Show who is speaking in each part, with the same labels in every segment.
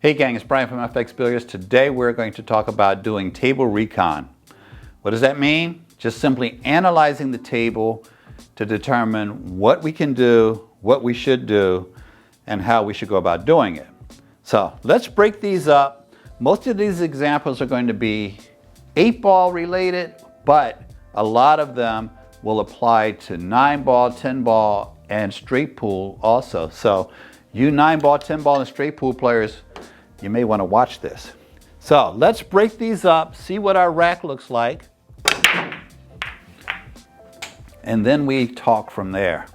Speaker 1: Hey gang, it's Bryan from FXBilliards. Today we're going to talk about doing table recon. What does that mean? Just simply analyzing the table to determine what we can do, what we should do, and how we should go about doing it. So let's break these up. Most of these examples are going to be 8-ball related, but a lot of them will apply to 9-ball, 10-ball, and straight pool also. So you 9-ball, 10-ball, and straight pool players, you may want to watch this. So let's break these up, see what our rack looks like, and then we talk from there.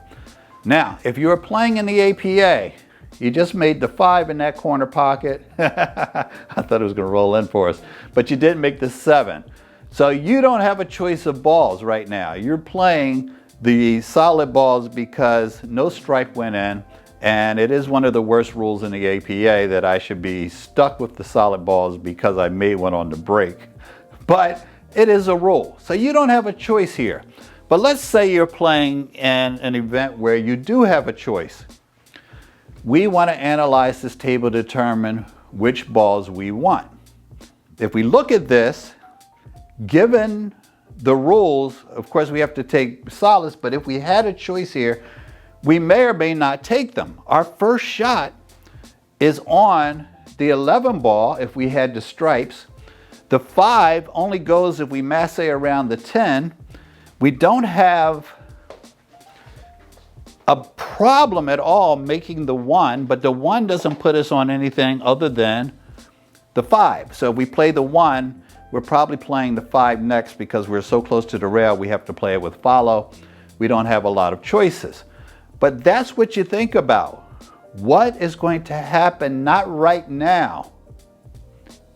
Speaker 1: Now, if you were playing in the APA, you just made the 5 in that corner pocket. I thought it was going to roll in for us, but you didn't make the 7. So you don't have a choice of balls right now. You're playing the solid balls because no stripe went in. And it is one of the worst rules in the APA that I should be stuck with the solid balls because I made one on the break. But it is a rule. So you don't have a choice here. But let's say you're playing in an event where you do have a choice. We want to analyze this table to determine which balls we want. If we look at this, given the rules, of course we have to take solace, but if we had a choice here, we may or may not take them. Our first shot is on the 11 ball if we had the stripes. The 5 only goes if we masse around the 10. We don't have a problem at all making the 1, but the 1 doesn't put us on anything other than the 5. So if we play the 1, we're probably playing the 5 next because we're so close to the rail we have to play it with follow. We don't have a lot of choices. But that's what you think about. What is going to happen, not right now,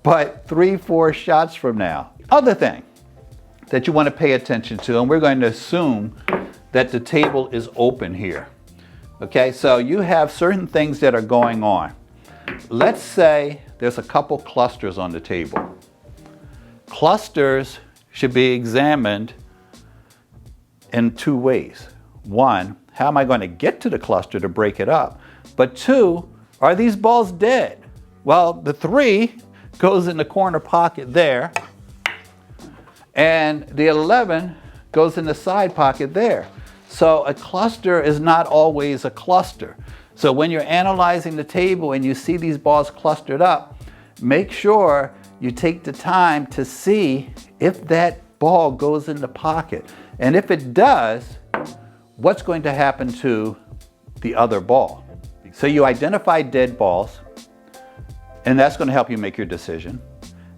Speaker 1: but 3-4 shots from now? Other thing that you want to pay attention to, and we're going to assume that the table is open here. Okay, so you have certain things that are going on. Let's say there's a couple clusters on the table. Clusters should be examined in 2 ways. 1, how am I going to get to the cluster to break it up? But 2, are these balls dead? Well, the 3 goes in the corner pocket there, and the 11 goes in the side pocket there. So a cluster is not always a cluster. So when you're analyzing the table and you see these balls clustered up, make sure you take the time to see if that ball goes in the pocket. And if it does, what's going to happen to the other ball? So you identify dead balls, and that's going to help you make your decision.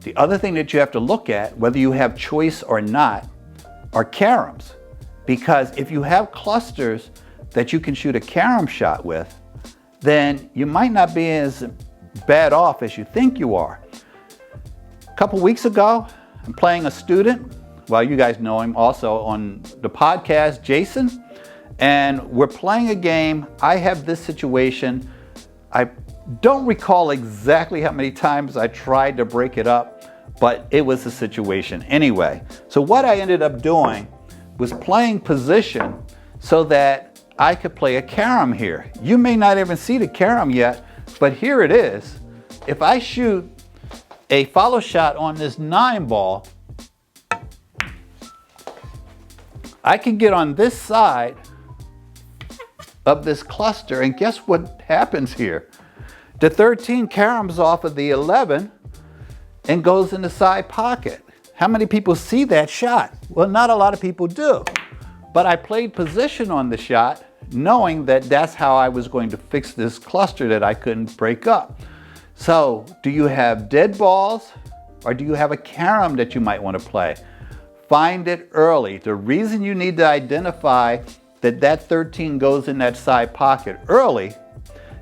Speaker 1: The other thing that you have to look at, whether you have choice or not, are caroms. Because if you have clusters that you can shoot a carom shot with, then you might not be as bad off as you think you are. A couple weeks ago, I'm playing a student, well, you guys know him also on the podcast, Jason. And we're playing a game. I have this situation. I don't recall exactly how many times I tried to break it up, but it was a situation anyway. So what I ended up doing was playing position so that I could play a carom here. You may not even see the carom yet, but here it is. If I shoot a follow shot on this 9 ball, I can get on this side of this cluster, and guess what happens here? The 13 caroms off of the 11 and goes in the side pocket. How many people see that shot? Well, not a lot of people do. But I played position on the shot knowing that that's how I was going to fix this cluster that I couldn't break up. So do you have dead balls, or do you have a carom that you might want to play? Find it early. The reason you need to identify that 13 goes in that side pocket early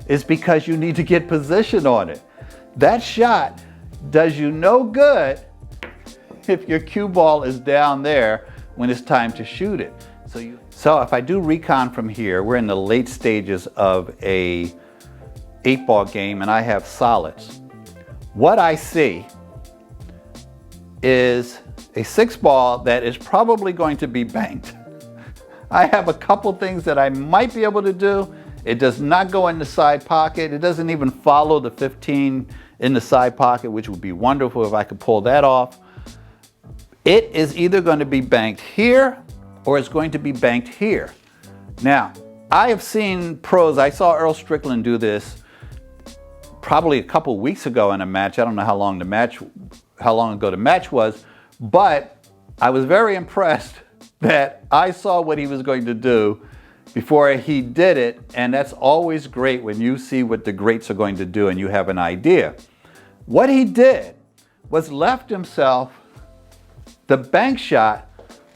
Speaker 1: is because you need to get position on it. That shot does you no good if your cue ball is down there when it's time to shoot it. So if I do recon from here, we're in the late stages of a 8-ball game and I have solids. What I see is a 6-ball that is probably going to be banked. I have a couple things that I might be able to do. It does not go in the side pocket. It doesn't even follow the 15 in the side pocket, which would be wonderful if I could pull that off. It is either going to be banked here or it's going to be banked here. Now, I have seen pros, I saw Earl Strickland do this probably a couple weeks ago in a match. I don't know how long ago the match was, but I was very impressed that I saw what he was going to do before he did it, and that's always great when you see what the greats are going to do and you have an idea. What he did was left himself the bank shot,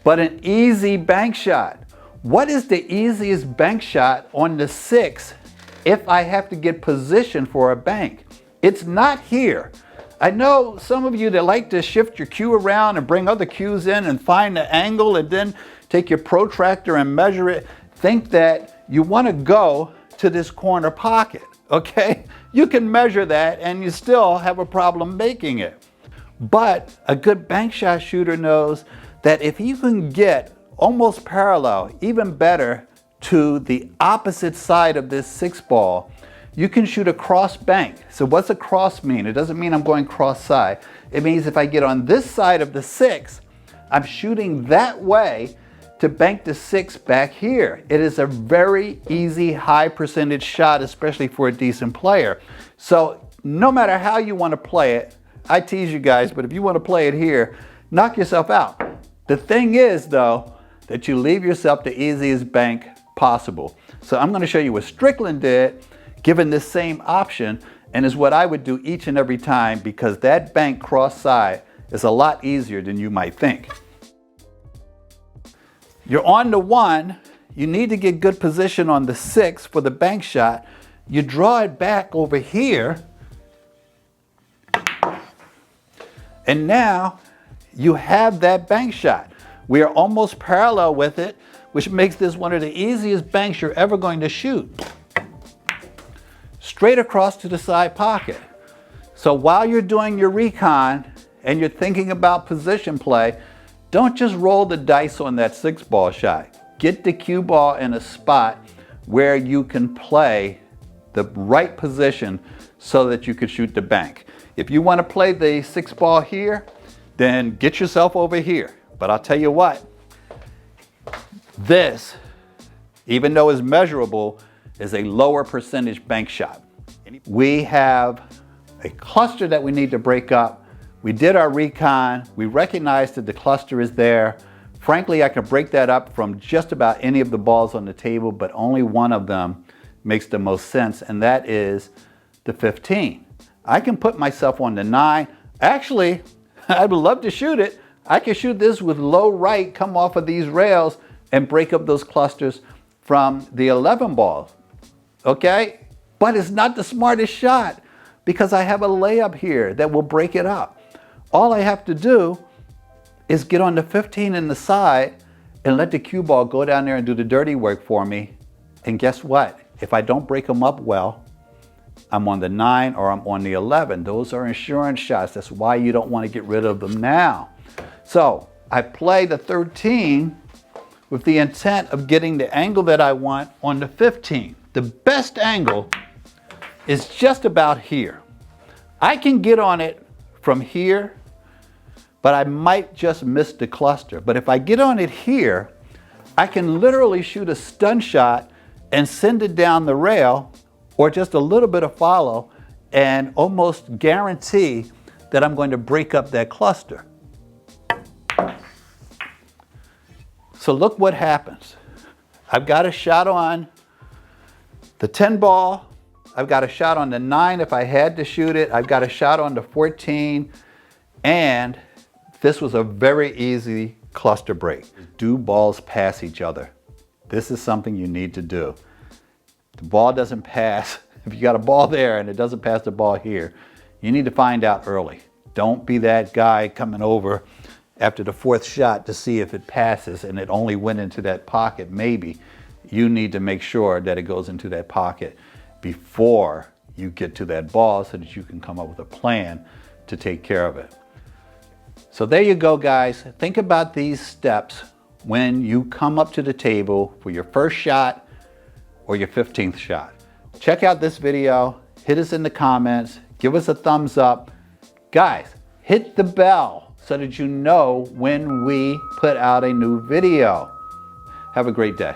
Speaker 1: but an easy bank shot. What is the easiest bank shot on the 6 if I have to get position for a bank? It's not here. I know some of you that like to shift your cue around and bring other cues in and find the angle and then take your protractor and measure it, think that you want to go to this corner pocket, okay? You can measure that and you still have a problem making it. But a good bank shot shooter knows that if you can get almost parallel, even better, to the opposite side of this 6 ball, you can shoot a cross bank. So what's a cross mean? It doesn't mean I'm going cross side. It means if I get on this side of the 6, I'm shooting that way to bank the 6 back here. It is a very easy, high percentage shot, especially for a decent player. So no matter how you want to play it, I tease you guys, but if you want to play it here, knock yourself out. The thing is, though, that you leave yourself the easiest bank possible. So I'm going to show you what Strickland did, given this same option, and is what I would do each and every time, because that bank cross side is a lot easier than you might think. You're on the 1, you need to get good position on the 6 for the bank shot. You draw it back over here, and now you have that bank shot. We are almost parallel with it, which makes this one of the easiest banks you're ever going to shoot. Straight across to the side pocket. So while you're doing your recon and you're thinking about position play, don't just roll the dice on that 6 ball shot. Get the cue ball in a spot where you can play the right position so that you can shoot the bank. If you want to play the 6 ball here, then get yourself over here. But I'll tell you what, this, even though it's measurable, is a lower percentage bank shot. We have a cluster that we need to break up. We did our recon. We recognized that the cluster is there. Frankly, I can break that up from just about any of the balls on the table, but only one of them makes the most sense, and that is the 15. I can put myself on the 9. Actually, I would love to shoot it. I can shoot this with low right, come off of these rails, and break up those clusters from the 11 ball, okay? But it's not the smartest shot because I have a layup here that will break it up. All I have to do is get on the 15 in the side and let the cue ball go down there and do the dirty work for me. And guess what? If I don't break them up well, I'm on the 9 or I'm on the 11. Those are insurance shots. That's why you don't want to get rid of them now. So I play the 13 with the intent of getting the angle that I want on the 15. The best angle is just about here. I can get on it from here, but I might just miss the cluster. But if I get on it here, I can literally shoot a stun shot and send it down the rail, or just a little bit of follow, and almost guarantee that I'm going to break up that cluster. So look what happens. I've got a shot on the 10 ball. I've got a shot on the 9 if I had to shoot it. I've got a shot on the 14. And this was a very easy cluster break. Do balls pass each other? This is something you need to do. The ball doesn't pass. If you got a ball there and it doesn't pass the ball here, you need to find out early. Don't be that guy coming over after the 4th shot to see if it passes and it only went into that pocket. Maybe you need to make sure that it goes into that pocket before you get to that ball so that you can come up with a plan to take care of it. So there you go, guys. Think about these steps when you come up to the table for your first shot or your 15th shot. Check out this video, hit us in the comments, Give us a thumbs up. Guys, hit the bell so that you know when we put out a new video. Have a great day.